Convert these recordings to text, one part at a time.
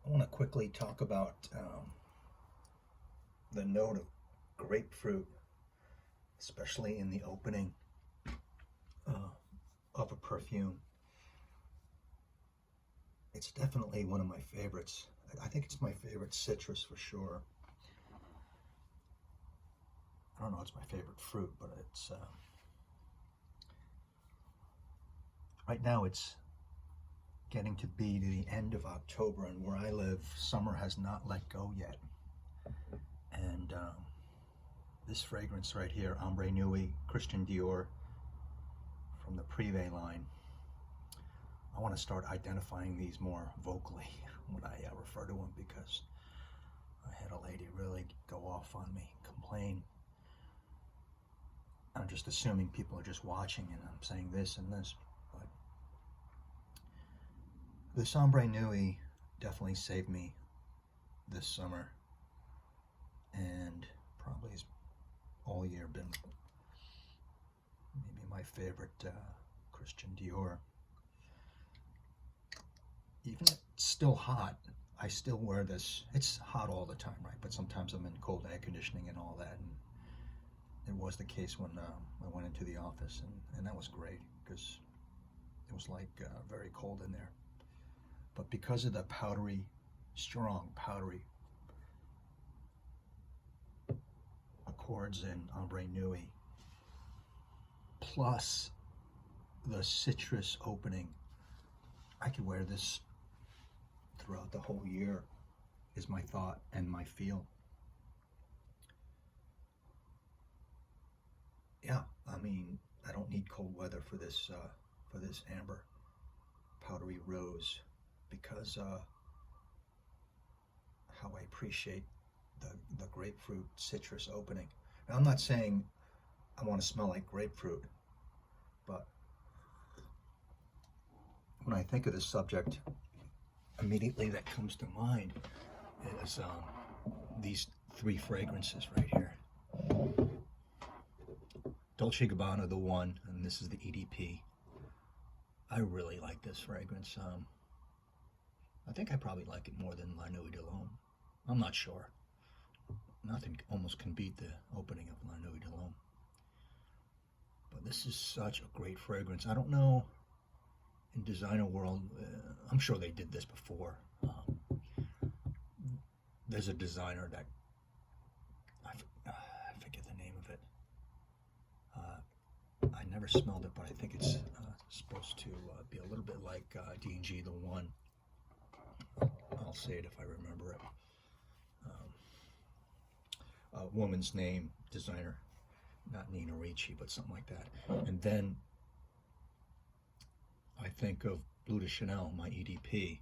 I want to quickly talk about the note of grapefruit, especially in the opening uh, of a perfume. It's definitely one of my favorites. I think it's my favorite citrus for sure. I don't know it's my favorite fruit, but it's right now it's getting to be the end of October, and where I live, summer has not let go yet. And this fragrance right here, Ombre Nui, Christian Dior, from the Privé line, I want to start identifying these more vocally when I refer to them, because I had a lady really go off on me, complain. I'm just assuming people are just watching and I'm saying this and this, but this Ombre Nui definitely saved me this summer, and probably has all year been maybe my favorite Christian Dior. Even if it's still hot, I still wear this. It's hot all the time, right? But sometimes I'm in cold air conditioning and all that, and it was the case when I went into the office, and that was great because it was like very cold in there. But because of the powdery, strong powdery accords in Ombre Nui, plus the citrus opening, I could wear this throughout the whole year, is my thought and my feel. Yeah, I mean, I don't need cold weather for this amber powdery rose, because how I appreciate the grapefruit citrus opening. Now, I'm not saying I want to smell like grapefruit, but when I think of this subject, immediately that comes to mind is these three fragrances right here. Dolce & Gabbana, the one, and this is the EDP. I really like this fragrance. I think I probably like it more than La Nuit de l'Homme. I'm not sure. Nothing almost can beat the opening of La Nuit de l'Homme. But this is such a great fragrance. I don't know, in designer world, I'm sure they did this before. There's a designer that, I forget the name of it. I never smelled it, but I think it's supposed to be a little bit like D&G the One. I'll say it if I remember it. A woman's name, designer, not Nina Ricci, but something like that. And then I think of Bleu de Chanel, my EDP.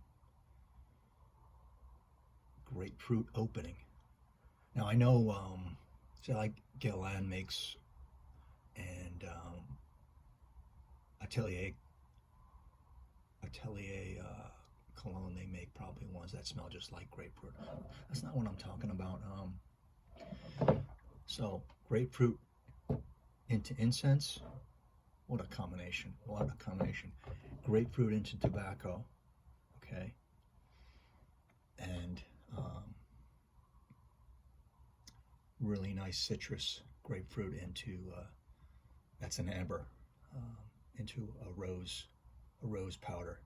Grapefruit opening. Now I know, say like Guerlain makes, and Atelier Cologne, they make probably ones that smell just like grapefruit. That's not what I'm talking about. So grapefruit into incense, what a combination! What a combination! Grapefruit into tobacco, okay, and really nice citrus grapefruit into that's an amber, into a rose powder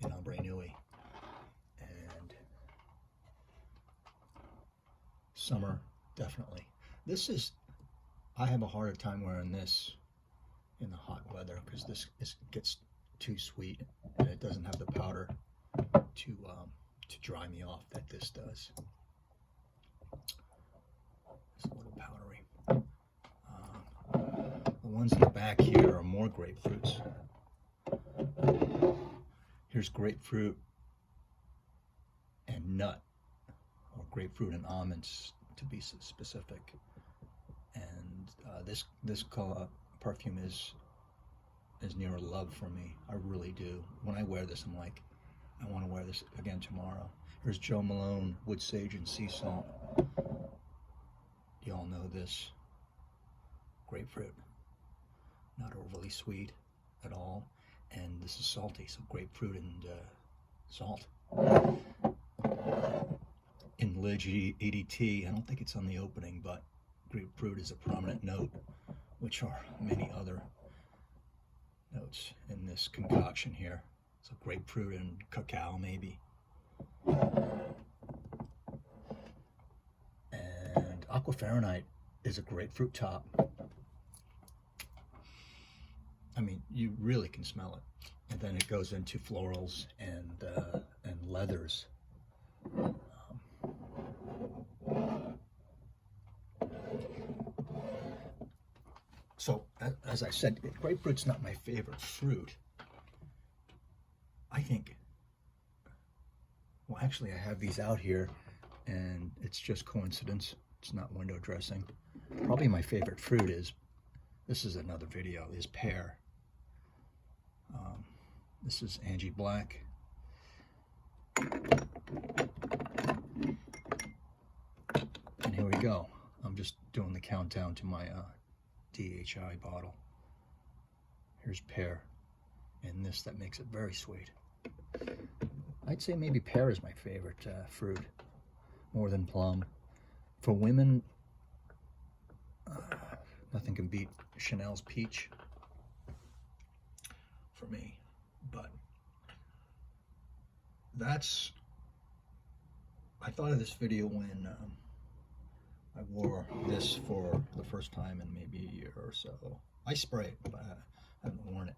in Ombre Nui. And summer, definitely. This is, I have a harder time wearing this in the hot weather because this gets too sweet and it doesn't have the powder to dry me off that this does. It's a little powdery. The ones in the back here are more grapefruits. Here's grapefruit and nut, or grapefruit and almonds to be specific. And this color perfume is near a love for me. I really do. When I wear this, I'm like, I want to wear this again tomorrow. Here's Joe Malone, Wood Sage and Sea Salt. You all know this. Grapefruit. Not overly sweet at all. And this is salty, so grapefruit and salt. in Lidge EDT. I don't think it's on the opening, but grapefruit is a prominent note, which are many other notes in this concoction here. So grapefruit and cacao maybe. And aquafahrenheit is a grapefruit top. I mean, you really can smell it. And then it goes into florals and leathers. So, as I said, grapefruit's not my favorite fruit. I think, well, actually, I have these out here, and it's just coincidence. It's not window dressing. Probably my favorite fruit is, this is another video, is pear. This is Angie Black. And here we go. I'm just doing the countdown to my DHI bottle. Here's pear, and this that makes it very sweet. I'd say maybe pear is my favorite fruit, more than plum. For women, nothing can beat Chanel's peach for me. But that's, I thought of this video when I wore this for the first time in maybe a year or so. I spray it, but I haven't worn it.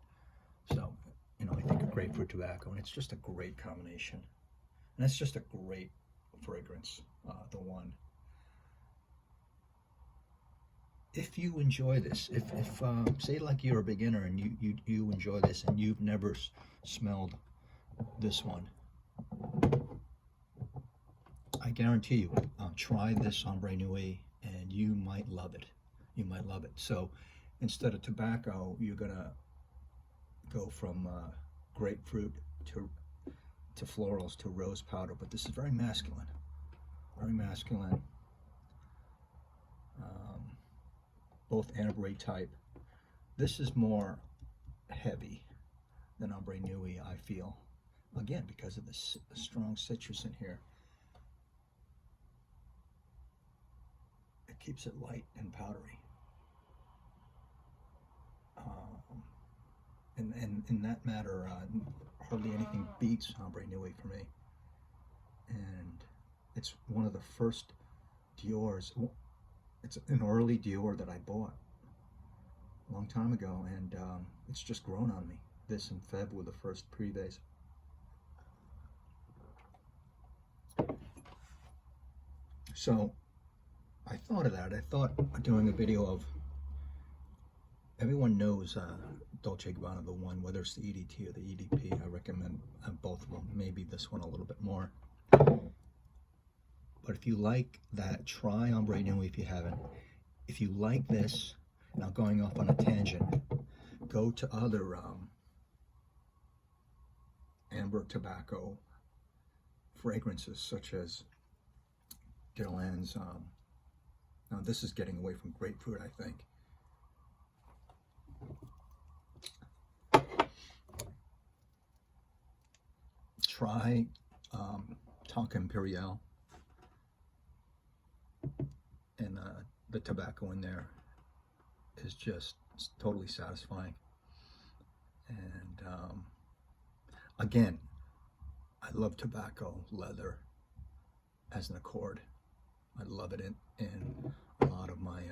So, you know, I think of grapefruit tobacco, and it's just a great combination. And it's just a great fragrance, the one. If you enjoy this, if say like you're a beginner and you enjoy this and you've never smelled this one, I guarantee you, try this Ombre Nuit and you might love it. You might love it. So instead of tobacco, you're gonna go from grapefruit to florals to rose powder, but this is very masculine, very masculine. Both ambre type. This is more heavy than Ombre Nuit, I feel. Again, because of the strong citrus in here. It keeps it light and powdery. And in that matter, hardly anything beats Ombre Nuit for me. And it's one of the first Dior's. It's an early Dior that I bought a long time ago, and it's just grown on me. This and Feb were the first privés. So I thought of that. I thought of doing a video of, everyone knows Dolce & Gabbana, the one, whether it's the EDT or the EDP. I recommend both of them, maybe this one a little bit more. But if you like that, try Ombre Nuit if you haven't. If you like this, now going off on a tangent, go to other amber tobacco fragrances such as Guerlain's. Now this is getting away from grapefruit, I think. Try Tonka Imperial. And the tobacco in there is just totally satisfying. And again, I love tobacco leather as an accord. I love it in a lot of my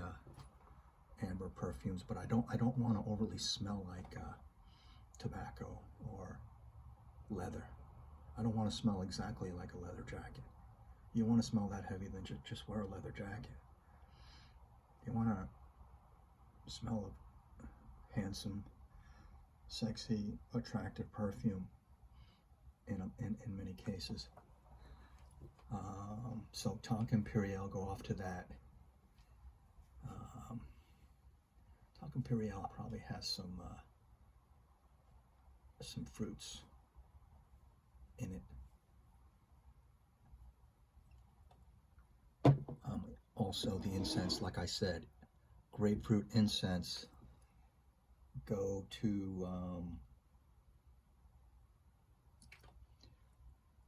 amber perfumes, but I don't want to overly smell like tobacco or leather. I don't want to smell exactly like a leather jacket. You want to smell that heavy, then just wear a leather jacket. You want to smell a handsome, sexy, attractive perfume in many cases. So Tonka Imperial, go off to that. Tonka Imperial probably has some fruits in it. Also, the incense, like I said, grapefruit incense. Go to,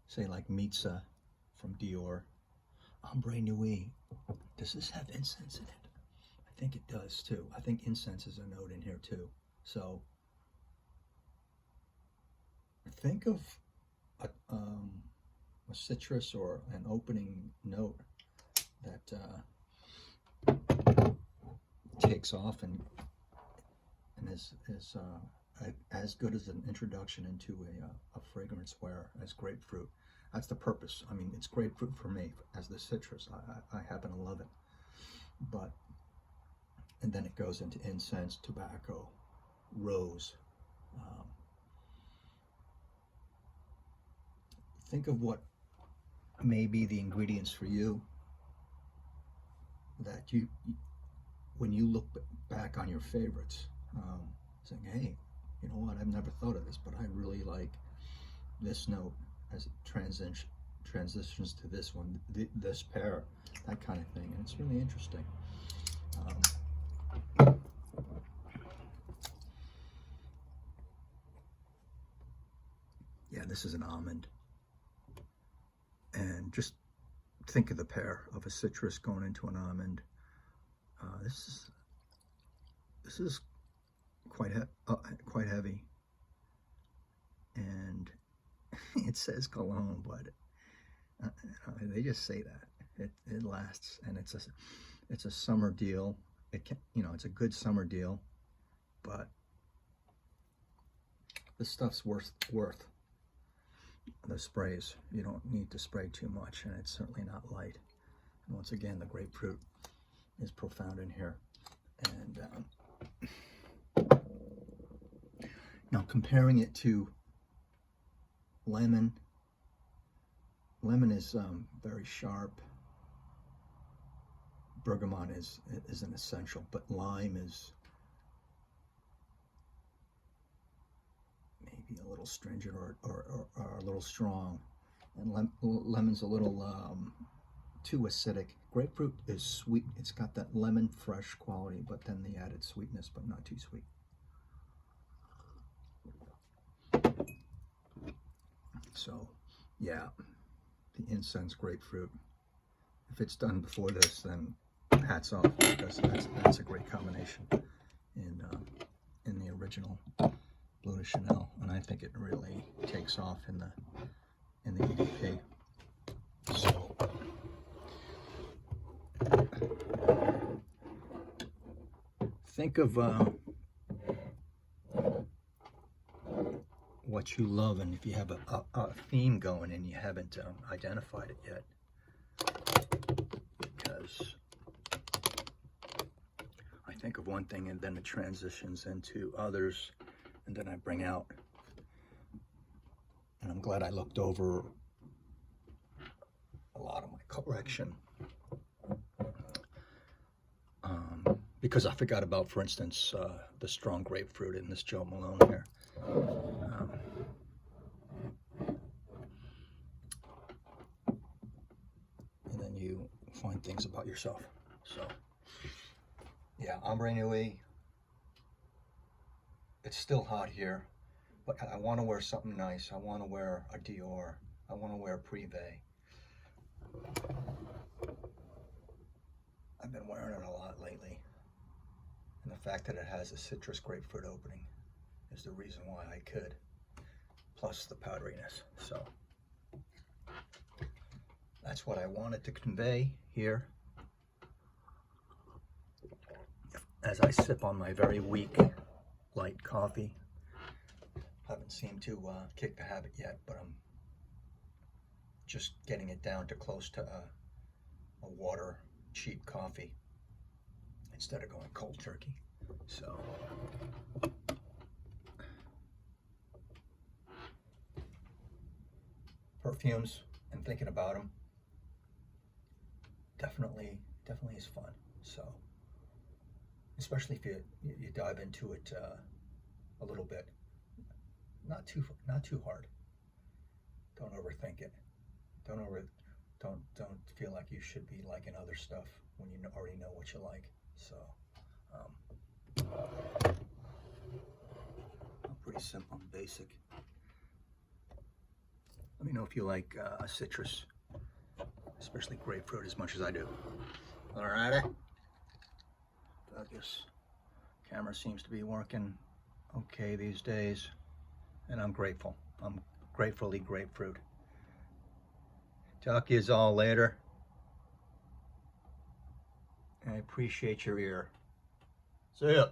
say, like Mitza from Dior, Ombre Nui. Does this have incense in it? I think it does too. I think incense is a note in here too. So think of a citrus or an opening note that takes off and is as good as an introduction into a fragrance where as grapefruit. That's the purpose. I mean, it's grapefruit for me as the citrus. I happen to love it. But, and then it goes into incense, tobacco, rose. Think of what may be the ingredients for you that you when you look back on your favorites, saying, hey, you know what, I've never thought of this, but I really like this note as it transitions to this one, this pair, that kind of thing. And it's really interesting. Yeah, this is an almond. And just think of the pair of a citrus going into an almond. This is quite heavy, and it says cologne, but they just say that it lasts, and it's a summer deal. It can, it's a good summer deal, but this stuff's worth the sprays. You don't need to spray too much, and it's certainly not light. And once again, the grapefruit is profound in here. And now comparing it to lemon is very sharp. Bergamot is an essential, but lime is maybe a little stringent or a little strong, and lemon's a little too acidic. Grapefruit is sweet. It's got that lemon fresh quality, but then the added sweetness, but not too sweet. So, yeah, the incense grapefruit. If it's done before this, then hats off, because that's a great combination in the original Bleu de Chanel, and I think it really takes off in the EDP. So think of what you love, and if you have a theme going and you haven't identified it yet, because I think of one thing and then it transitions into others, and then I bring out, and I'm glad I looked over a lot of my collection, because I forgot about, for instance, the strong grapefruit in this Joe Malone here. And then you find things about yourself. So, yeah, Ombre Nui. It's still hot here, but I want to wear something nice. I want to wear a Dior. I want to wear a Privé. I've been wearing it a lot lately. And the fact that it has a citrus grapefruit opening is the reason why I could. Plus the powderiness. So that's what I wanted to convey here as I sip on my very weak light coffee. Haven't seemed to kick the habit yet, but I'm just getting it down to close to a water cheap coffee instead of going cold turkey. So perfumes and thinking about them definitely is fun. So especially if you dive into it a little bit, not too hard. Don't overthink it. Don't feel like you should be liking other stuff when you already know what you like. So pretty simple and basic. Let me know if you like citrus especially grapefruit, as much as I do. Alrighty. This camera seems to be working okay these days, and I'm grateful. I'm gratefully grapefruit. Talk to yous all later. I appreciate your ear. See ya.